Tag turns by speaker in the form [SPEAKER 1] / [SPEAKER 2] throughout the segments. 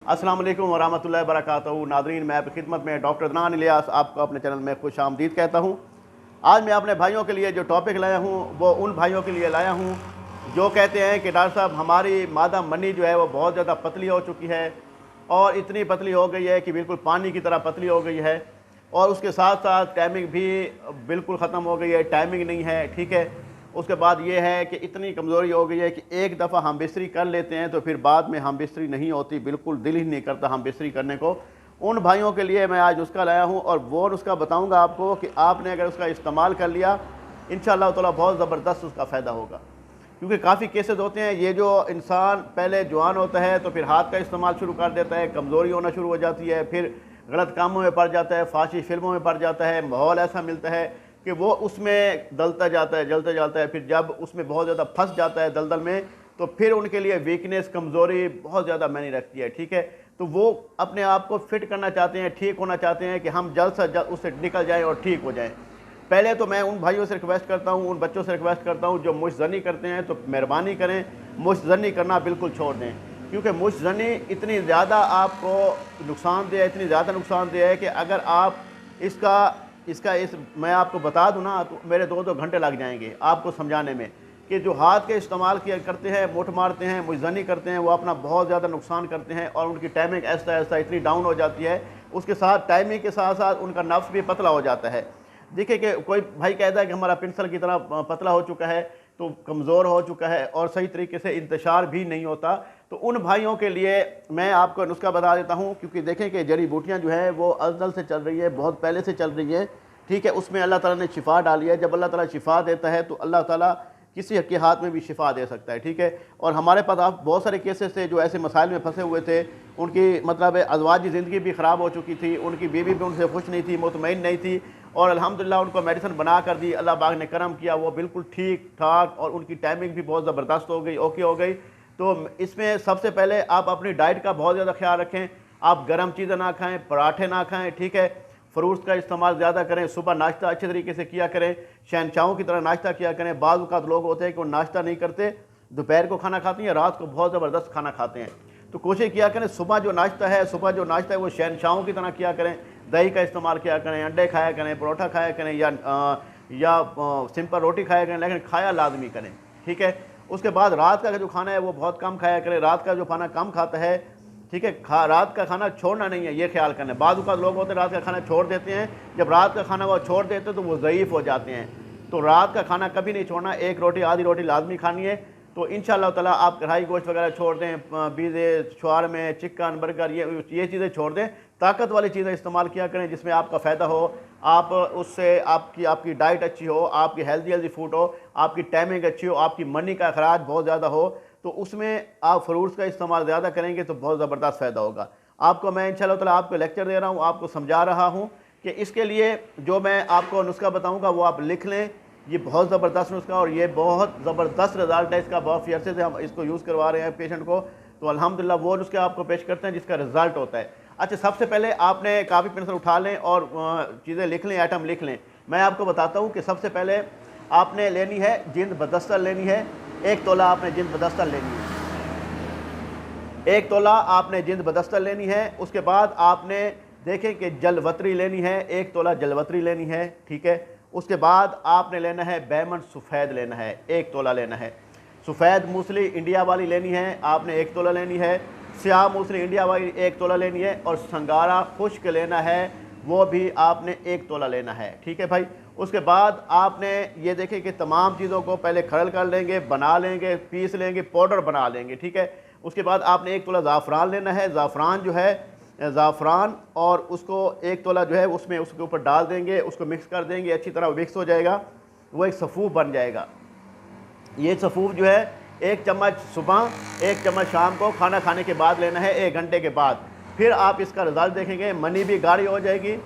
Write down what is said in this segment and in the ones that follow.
[SPEAKER 1] अस्सलाम वालेकुम वरहमतुल्लाहि वबरकातुहू। नाज़रीन, मैं आपकी खिदमत में डॉक्टर अदनान इलियास आपको अपने चैनल में खुश आमदीद कहता हूँ। आज मैं अपने भाइयों के लिए जो टॉपिक लाया हूँ वो उन भाइयों के लिए लाया हूँ जो कहते हैं कि डॉक्टर साहब हमारी मादा मनी जो है वो बहुत ज़्यादा पतली हो चुकी है और इतनी पतली हो गई है कि बिल्कुल पानी की तरह पतली हो गई है, और उसके साथ साथ टाइमिंग भी बिल्कुल ख़त्म हो गई है, टाइमिंग नहीं है। ठीक है, उसके बाद ये है कि इतनी कमज़ोरी हो गई है कि एक दफ़ा हम बिस्तरी कर लेते हैं तो फिर बाद में हम बिस्तरी नहीं होती, बिल्कुल दिल ही नहीं करता हम बिस्तरी करने को। उन भाइयों के लिए मैं आज नुस्खा लाया हूँ और वो नुस्खा बताऊँगा आपको कि आपने अगर उसका इस्तेमाल कर लिया इंशाअल्लाह ताला बहुत ज़बरदस्त उसका फ़ायदा होगा। क्योंकि काफ़ी केसेस होते हैं, ये जो इंसान पहले जवान होता है तो फिर हाथ का इस्तेमाल शुरू कर देता है, कमज़ोरी होना शुरू हो जाती है, फिर गलत कामों में पड़ जाता है, फाशी फिल्मों में पड़ जाता है, माहौल ऐसा मिलता है कि वो उसमें जलता जाता है। फिर जब उसमें बहुत ज़्यादा फंस जाता है दलदल में तो फिर उनके लिए वीकनेस, कमज़ोरी बहुत ज़्यादा मायने रखती है। ठीक है, तो वो अपने आप को फिट करना चाहते हैं, ठीक होना चाहते हैं कि हम जल्द से जल्द उससे निकल जाएँ और ठीक हो जाएँ। पहले तो मैं उन भाइयों से रिक्वेस्ट करता हूँ, उन बच्चों से रिक्वेस्ट करता हूँ जो मुशज़नी करते हैं तो मेहरबानी करें मुशज़नी करना बिल्कुल छोड़ दें, क्योंकि मुशज़नी इतनी ज़्यादा आपको नुकसानदेह है, इतनी ज़्यादा नुकसानदेह है कि अगर आप मैं आपको बता दूँ ना तो मेरे 2-2 घंटे लग जाएंगे आपको समझाने में कि जो हाथ के इस्तेमाल किया करते हैं, मुठ मारते हैं, मुशज़नी करते हैं, वो अपना बहुत ज़्यादा नुकसान करते हैं और उनकी टाइमिंग ऐसा इतनी डाउन हो जाती है। उसके साथ टाइमिंग के साथ साथ उनका नफ्स भी पतला हो जाता है। देखिए कि कोई भाई कहता है कि हमारा पेंसिल की तरह पतला हो चुका है, तो कमज़ोर हो चुका है और सही तरीके से इंतशार भी नहीं होता। तो उन भाइयों के लिए मैं आपको नुस्खा बता देता हूँ, क्योंकि देखें कि जड़ी बूटियाँ जो है वो अज़ल से चल रही है, बहुत पहले से चल रही है। ठीक है, उसमें अल्लाह ताला ने शिफा डाली है। जब अल्लाह ताला शिफा देता है तो अल्लाह ताला किसी के हाथ में भी शिफा दे सकता है। ठीक है, और हमारे पास आप बहुत सारे केसेस थे जो ऐसे मसाइल में फंसे हुए थे, उनकी मतलब अज़वाजी ज़िंदगी भी ख़राब हो चुकी थी, उनकी बीवी भी उनसे खुश नहीं थी, मुतमईन नहीं थी, और अल्हम्दुलिल्लाह उनको मेडिसिन बना कर दी, अल्लाह पाक ने करम किया, वो बिल्कुल ठीक ठाक और उनकी टाइमिंग भी बहुत ज़बरदस्त हो गई, ओके हो गई। तो इसमें सबसे पहले आप अपनी डाइट का बहुत ज़्यादा ख्याल रखें। आप गर्म चीज़ें ना खाएं, पराठे ना खाएं। ठीक है, फ्रूट्स का इस्तेमाल ज़्यादा करें, सुबह नाश्ता अच्छे तरीके से किया करें, शहनशाहों की तरह नाश्ता किया करें। बाज़ औक़ात लोग होते हैं कि वो नाश्ता नहीं करते, दोपहर को खाना खाते हैं, रात को बहुत ज़बरदस्त खाना खाते हैं। तो कोशिश किया करें सुबह जो नाश्ता है वो शहनशाहों की तरह किया करें। दही का इस्तेमाल किया करें, अंडे खाया करें, परोठा खाया करें या सिंपल रोटी खाया करें, लेकिन खाया लाजमी करें। ठीक है, उसके बाद रात का जो खाना है वो बहुत कम खाया करें। रात का जो खाना कम खाता है, ठीक है, रात का खाना छोड़ना नहीं है, ये ख्याल करना है। बाद का लोग होते हैं रात का खाना छोड़ देते हैं, जब रात का खाना वो छोड़ देते हैं तो वो ज़ईफ़ हो जाते हैं। तो रात का खाना कभी नहीं छोड़ना, एक रोटी आधी रोटी लाजमी खानी है। तो इंशाअल्लाह ताला आप कढ़ाई गोश्त वगैरह छोड़ दें, पिज़्ज़े, शवारमे, चिकन, बर्गर, ये चीज़ें छोड़ दें। ताकत वाली चीज़ें इस्तेमाल किया करें जिसमें आपका फ़ायदा हो, आप उससे आपकी डाइट अच्छी हो, आपकी हेल्दी फूड हो, आपकी टाइमिंग अच्छी हो, आपकी मनी का अखराज बहुत ज़्यादा हो, तो उसमें आप फ्रूट्स का इस्तेमाल ज़्यादा करेंगे तो बहुत ज़बरदस्त फ़ायदा होगा आपको। मैं इंशाअल्लाह ताला आपको लेक्चर दे रहा हूँ, आपको समझा रहा हूँ कि इसके लिए जो मैं आपको नुस्खा बताऊँगा वो आप लिख लें। ये बहुत ज़बरदस्त नुस्खा और ये बहुत ज़बरदस्त रिज़ल्ट है इसका। बहुत अरसे से हम इसको यूज़ करवा रहे हैं पेशेंट को, तो अल्हम्दुलिल्लाह वो नुस्खे आपको पेश करते हैं जिसका रिज़ल्ट होता है। अच्छा, सबसे पहले आपने कापी पेंसिल उठा लें और चीज़ें लिख लें, आइटम लिख लें। मैं आपको बताता हूँ कि सबसे पहले आपने लेनी है जिंद बदस्तर लेनी है, 1 तोला आपने जिंद बदस्तर लेनी है, 1 तोला आपने जिंद बदस्तर लेनी है। उसके बाद आपने देखें कि जलवतरी लेनी है, 1 तोला जलवतरी लेनी है। ठीक है, उसके बाद आपने लेना है बैमन सफ़ेद लेना है, 1 तोला लेना है। सफ़ेद मूसली इंडिया वाली लेनी है, आपने 1 तोला लेनी है। स्याह मूसली इंडिया वाली 1 तोला लेनी है, और संगारा खुश्क लेना है, वो भी आपने 1 तोला लेना है। ठीक है भाई, उसके बाद आपने ये देखें कि तमाम चीज़ों को पहले खरल कर लेंगे, बना लेंगे, पीस लेंगे, पाउडर बना लेंगे। ठीक है, उसके बाद आपने 1 तोला ज़ाफ़रान लेना है। ज़ाफ़रान जो है ज़ाफ़रान और उसको 1 तोला जो है उसमें उसके ऊपर डाल देंगे, उसको मिक्स कर देंगे, अच्छी तरह मिक्स हो जाएगा, वो एक सफ़ूफ बन जाएगा। ये सफ़ूफ जो है 1 चम्मच सुबह, 1 चम्मच शाम को खाना खाने के बाद लेना है, 1 घंटे के बाद। फिर आप इसका रिज़ल्ट देखेंगे, मनी भी गाढ़ी हो जाएगी,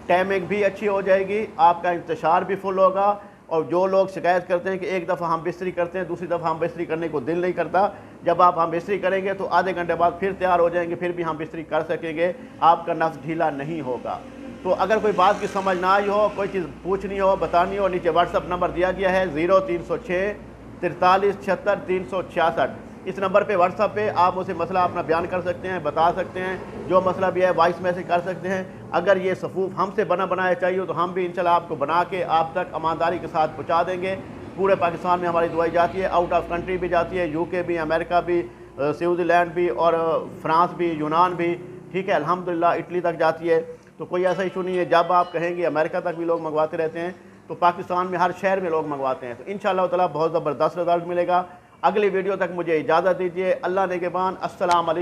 [SPEAKER 1] टाइमिंग भी अच्छी हो जाएगी, आपका इंतशार भी फुल होगा। और जो लोग शिकायत करते हैं कि एक दफ़ा हम बिस्तरी करते हैं, दूसरी दफ़ा हम बिस्तरी करने को दिल नहीं करता, जब आप हम बिस्तरी करेंगे तो आधे घंटे बाद फिर तैयार हो जाएंगे, फिर भी हम बिस्तरी कर सकेंगे, आपका नफ्स ढीला नहीं होगा। तो अगर कोई बात की समझ ना आई हो, कोई चीज़ पूछनी हो, बतानी हो, नीचे व्हाट्सअप नंबर दिया गया है 0306 43 76 366। इस नंबर पे व्हाट्सअप पे आप मुझसे मसला अपना बयान कर सकते हैं, बता सकते हैं, जो मसला भी है वॉइस मैसेज कर सकते हैं। अगर ये सफूफ हमसे बना बनाया चाहिए तो हम भी इंशाल्लाह आपको बना के आप तक ईमानदारी के साथ पहुँचा देंगे। पूरे पाकिस्तान में हमारी दुआई जाती है, आउट ऑफ कंट्री भी जाती है, यूके भी, अमेरिका भी, स्विट्ज़रलैंड भी और फ्रांस भी, यूनान भी, ठीक है, अल्हम्दुलिल्लाह इटली तक जाती है। तो कोई ऐसा इशू नहीं है। जब आप कहेंगे अमेरिका तक भी लोग मंगवाते रहते हैं, तो पाकिस्तान में हर शहर में लोग मंगवाते हैं। तो इंशाअल्लाह ताला बहुत ज़बरदस्त रिज़ल्ट मिलेगा। अगली वीडियो तक मुझे इजाज़त दीजिए। अल्लाह नेगेबान। अस्सलाम वालेकुम।